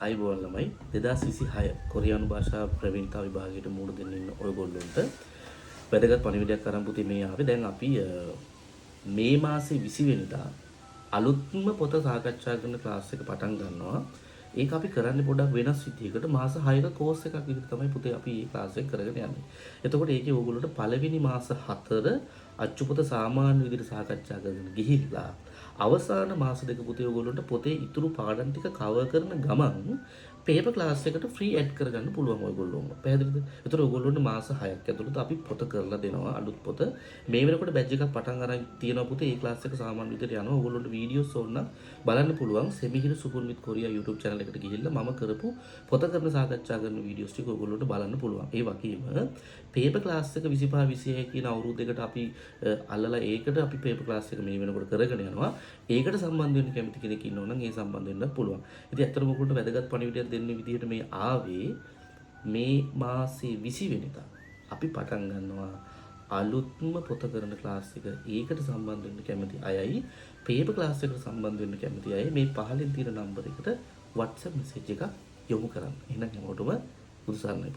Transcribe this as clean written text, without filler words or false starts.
අයිබෝන් ළමයි 2026 කොරියානු භාෂා ප්‍රවීණතා විභාගයට මුහුණ දෙන්න ඉන්න ඔයගොල්ලොන්ට වැදගත් පණිවිඩයක් අරන් පුතේ මේ ආවේ. දැන් අපි මේ මාසේ 20 වෙනිදා අලුත්ම පොත සාකච්ඡා කරන ක්ලාස් එක පටන් ගන්නවා. ඒක අපි කරන්නේ පොඩ්ඩක් වෙනස් විදිහකට මාස 6ක කෝස් එකක් විදිහට තමයි පුතේ අපි මේ ක්ලාස් එක කරගෙන යන්නේ. එතකොට ඒකේ ඕගොල්ලන්ට පළවෙනි මාස 4 අච්චුපොත සාමාන්‍ය විදිහට සාකච්ඡා කරගෙන ගිහිල්ලා අවසාන මාස දෙක පුතේ ඔයගොල්ලන්ට පොතේ ඉතුරු පාඩම් ටික කවර් කරන ගමන් පේපර් ක්ලාස් එකට ෆ්‍රී ඇඩ් කරගන්න පුළුවන් ඔයගොල්ලෝම. පැහැදිලිද? ඒතර ඔයගොල්ලන්ට මාස 6ක් ඇතුළත අපි පොත කරලා දෙනවා අලුත් පොත. මේ වෙනකොට බැච් එකක් පටන් අරන් තියෙනවා පුතේ. ඒ ක්ලාස් එක සාමාන්‍ය විදිහට යනවා. ඔයගොල්ලන්ට වීඩියෝස් ඕන නම් බලන්න පුළුවන්. සෙමිහිර සුපුන් විත් කොරියා YouTube channel එකට ගිහිල්ලා මම කරපු පොත කරන සාකච්ඡා කරන වීඩියෝස් ටික ඔයගොල්ලන්ට බලන්න පුළුවන්. ඒ වගේම පේපර් ක්ලාස් එක 25 26 කියන අවුරුදු දෙකට අපි අල්ලලා ඒකට අපි පේපර් ක්ලාස් එක මේ වෙනකොට කරගෙන යනවා. ඒකට සම්බන්ධ වෙන්න කැමති කෙනෙක් ඉන්නවා නම් ඒ සම්බන්ධ වෙන්න පුළුවන්. ඉතින් ඇත්තටම ඔයගොල්ලන්ට වැදගත් පණිවිඩයක් දෙන්න විදිහට මේ ආවේ මේ මාසේ 20 වෙනිදා අපි පටන් ගන්නවා අලුත්ම පොත කරන ක්ලාස් එක. ඒකට සම්බන්ධ වෙන්න කැමති අයයි පේපර් ක්ලාස් එකට සම්බන්ධ වෙන්න කැමති අය මේ පහලින් තියෙන නම්බර් එකට WhatsApp message එකක් යොමු කරන්න. එහෙනම් හැමෝටම උදසරණයි.